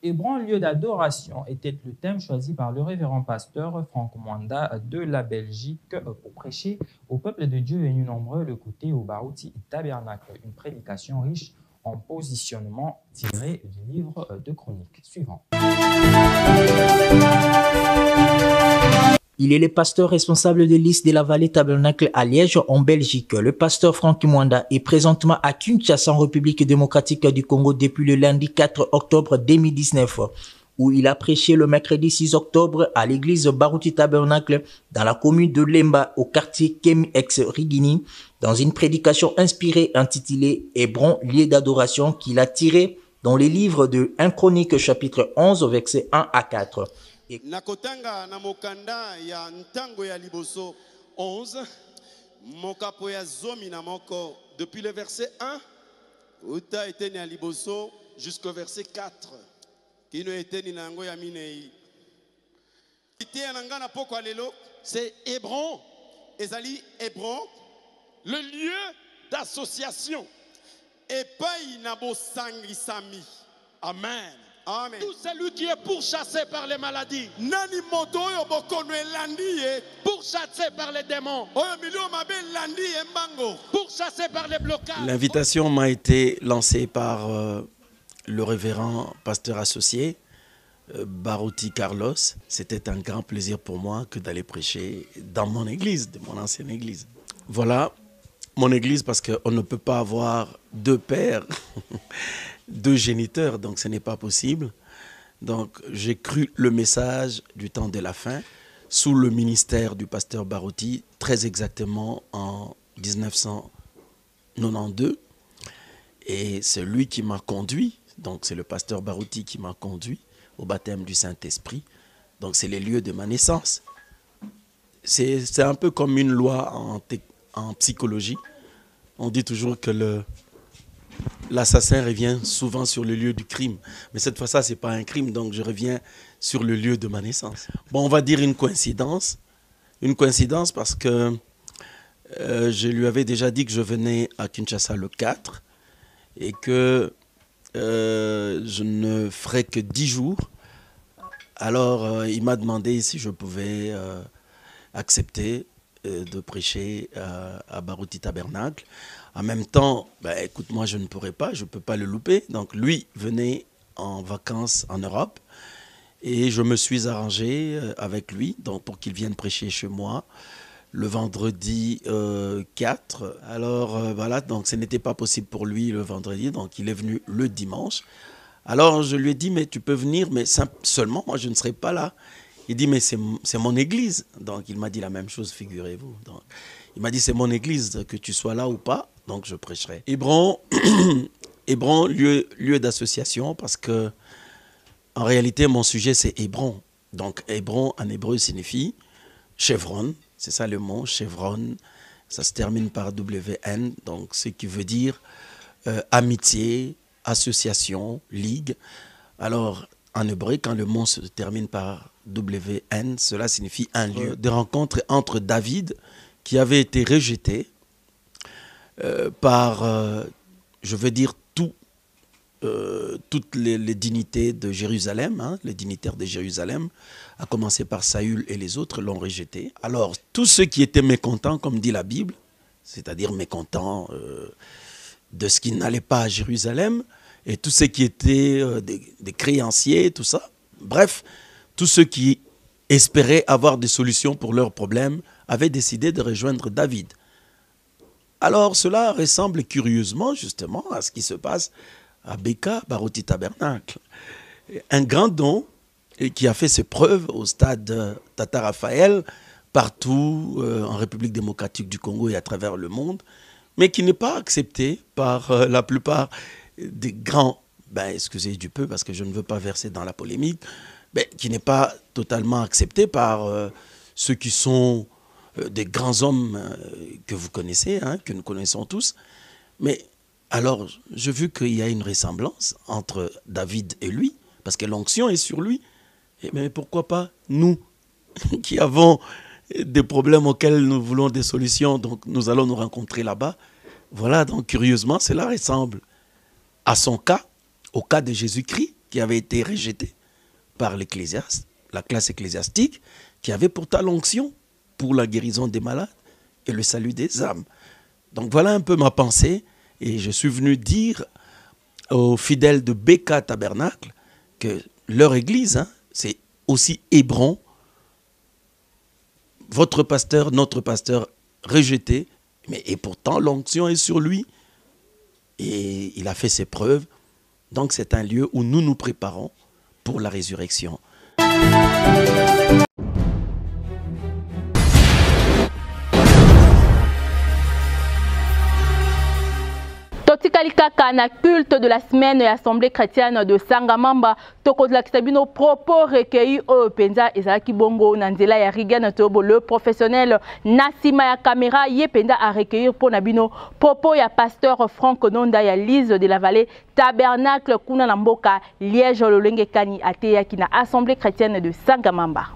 Hébron, lieu d'adoration, était le thème choisi par le révérend pasteur Franck Mwanda de la Belgique pour prêcher au peuple de Dieu venu nombreux le côté au Barouti Tabernacle, une prédication riche en positionnement tiré du livre de Chroniques suivant. Il est le pasteur responsable de liste de la vallée Tabernacle à Liège, en Belgique. Le pasteur Franck Mwanda est présentement à Kinshasa, en République démocratique du Congo, depuis le lundi 4 octobre 2019, où il a prêché le mercredi 6 octobre à l'église Barouti Tabernacle dans la commune de Lemba, au quartier Kemi ex-Rigini, dans une prédication inspirée intitulée Hébron, lieu d'adoration, qu'il a tirée dans les livres de 1 Chronique chapitre 11, versets 1 à 4. Nakotanga na mokanda ya ntango ya liboso 11 mokapo ya zomi na moko depuis le verset 1 uta eteni ya liboso jusqu'au verset 4 kino eteni na yango ya minei ité nanga na poko lelo c'est Hébron ezali Hébron le lieu d'association epai na bosangisami. Amen. Amen. Tout celui qui est pourchassé par les maladies, pourchassé par les démons, pourchassé par les blocages. L'invitation m'a été lancée par le révérend pasteur associé, Barouti Carlos. C'était un grand plaisir pour moi que d'aller prêcher dans mon église, de mon ancienne église. Voilà mon église, parce qu'on ne peut pas avoir deux pères. Deux géniteurs, donc ce n'est pas possible. Donc j'ai cru le message du temps de la fin sous le ministère du pasteur Barouti, très exactement en 1992. Et c'est lui qui m'a conduit, donc c'est le pasteur Barouti qui m'a conduit au baptême du Saint-Esprit. Donc c'est les lieux de ma naissance. C'est un peu comme une loi en psychologie. On dit toujours que l'assassin revient souvent sur le lieu du crime. Mais cette fois, ça, ce n'est pas un crime, donc je reviens sur le lieu de ma naissance. Bon, on va dire une coïncidence. Une coïncidence parce que je lui avais déjà dit que je venais à Kinshasa le 4 et que je ne ferais que 10 jours. Alors, il m'a demandé si je pouvais accepter de prêcher à Barouti Tabernacle. En même temps, écoute, moi je ne pourrais pas, je ne peux pas le louper. Donc lui venait en vacances en Europe et je me suis arrangé avec lui donc, pour qu'il vienne prêcher chez moi le vendredi 4. Alors voilà, donc ce n'était pas possible pour lui le vendredi, donc il est venu le dimanche. Alors je lui ai dit, mais tu peux venir, mais seulement moi je ne serai pas là. Il dit, mais c'est mon église. Donc il m'a dit la même chose, figurez-vous. Donc il m'a dit, c'est mon église, que tu sois là ou pas, donc je prêcherai. Hébron, Hébron, lieu d'association, parce que en réalité, mon sujet, c'est Hébron. Donc Hébron, en hébreu, signifie chevron, c'est ça le mot, chevron. Ça se termine par WN, donc ce qui veut dire amitié, association, ligue. Alors, en hébreu, quand le mot se termine par WN, cela signifie un lieu de rencontre entre David, qui avait été rejeté par, je veux dire, toutes les dignités de Jérusalem, hein, les dignitaires de Jérusalem, à commencer par Saül et les autres l'ont rejeté. Alors, tous ceux qui étaient mécontents, comme dit la Bible, c'est-à-dire mécontents de ce qui n'allait pas à Jérusalem, et tous ceux qui étaient des créanciers, tout ça, bref, tous ceux qui espéraient avoir des solutions pour leurs problèmes avaient décidé de rejoindre David. Alors cela ressemble curieusement justement à ce qui se passe à Beka, Barouti Tabernacle. Un grand don qui a fait ses preuves au stade Tata Raphaël, partout en République démocratique du Congo et à travers le monde, mais qui n'est pas accepté par la plupart des grands, excusez du peu parce que je ne veux pas verser dans la polémique, qui n'est pas totalement accepté par ceux qui sont des grands hommes que vous connaissez, hein, que nous connaissons tous. Mais alors, j'ai vu qu'il y a une ressemblance entre David et lui, parce que l'onction est sur lui. Mais pourquoi pas nous, qui avons des problèmes auxquels nous voulons des solutions, donc nous allons nous rencontrer là-bas. Voilà, donc curieusement, cela ressemble à son cas, au cas de Jésus-Christ, qui avait été rejeté par l'ecclésiaste, la classe ecclésiastique, qui avait pourtant l'onction pour la guérison des malades et le salut des âmes. Donc voilà un peu ma pensée, et je suis venu dire aux fidèles de Beka Tabernacle que leur église, hein, c'est aussi Hébron, votre pasteur, notre pasteur rejeté, et pourtant l'onction est sur lui, et il a fait ses preuves. Donc c'est un lieu où nous nous préparons pour la résurrection. Totikalika na culte de la semaine et assemblée chrétienne de Sangamamba, tokozla kisabino propos recueillis au penza ezaki bongo nanzela ya Rigen Tobo, le professionnel Nassima ya caméra ye penda a recueillir pour nabino propos ya pasteur Franck Nonda ya Lise de la Vallée Tabernacle kuna na mboka Liège lolenge kani ateya kina assemblée chrétienne de Sangamamba.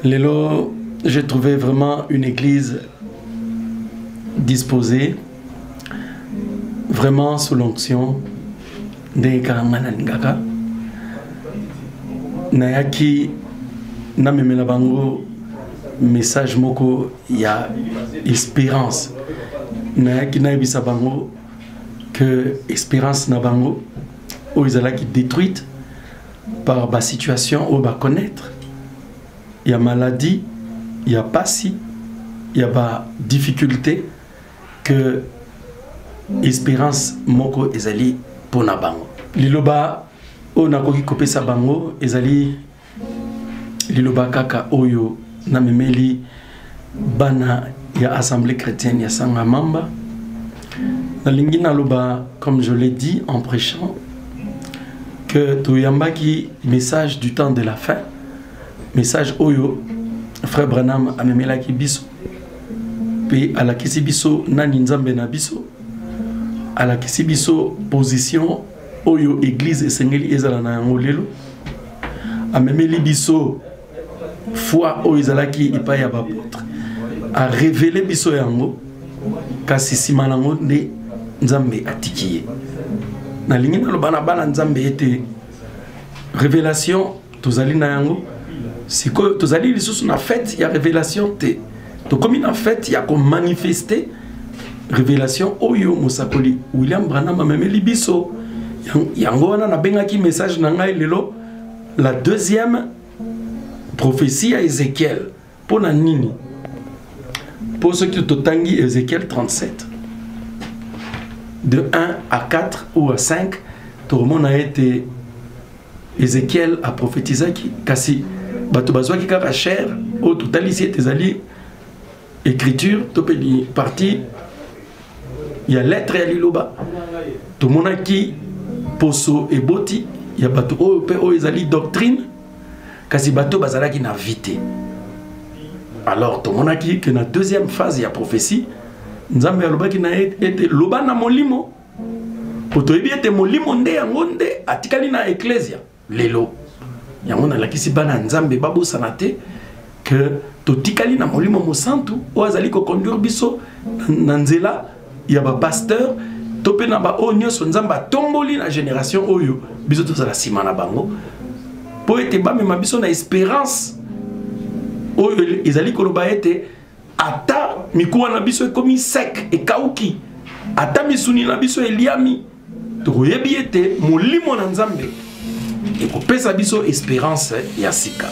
Lelo, j'ai trouvé vraiment une église disposée, vraiment sous l'onction de Karanganangaka. Nayaki namemela bango message moko ya espérance. Nayaki naibisa bango que espérance na bango o izalaki détruite par ba situation o ba connaître. Il y a maladie, il y a passi, il y a ba difficulté que espérance moko ezali pona bango. Liloba o nakoki kopesa bango ezali liloba kaka oyo na memeli bana ya assemblée chrétienne ya Sangamamba. Nalingi naloba, comme je l'ai dit en prêchant, que toyambaki message du temps de la fin, message oyo frère Branham amemelaki biso pe alakisi biso nani nzambe na biso, alakisi biso position oyo église esengeli ezala na yango lelo, amemeli biso foi oyo ezalaki epai ya bapôtre, a révélé biso yango kasi sima nango nde nzambe atiki ye. Nalingi naloba na bana nzambe ete révélation tozali na yango, sikoyo tozali lisusu na fête ya révélation te, tokomi na fête ya ko manifester révélation oyo mosakoli William Branham amemeli biso yango wana nabengaki message na ngai lelo la deuxième prophétie à Ézéchiel. Pour la nini, pour ceux qui totangi Ézéchiel 37 de 1 à 4 ou à 5, tout le monde a été Ézéchiel a prophétisé qui kasi bato bazwa ki kaka cher au total ici ezali écriture topeli partie il y a lettre ya liloba tout le monde a qui poso et boti il y a bato o pe o ezali doctrine kasi bato bazalaki na vité. Alors tout le monde a qui que na deuxième phase il y a prophétie nzambe alobaki na ete loba na molimo poto ebi ete molimo nde yango nde atikali na ecclesia lelo yango na lakisi bana nzambe babosana te que totikali na molimo mosantu o azali ko conduire biso na nzela ya ba pasteur topé na ba onyo so nzamba tomboli na génération oyo biso tozala sima na bango po ete ba mema biso na espérance oyo ezali koloba ete ata mikuwa na biso ekomi sec e kauki ata misuni na biso eliami toyebi ete molimo na nzambe ekopesa biso espérance ya sika.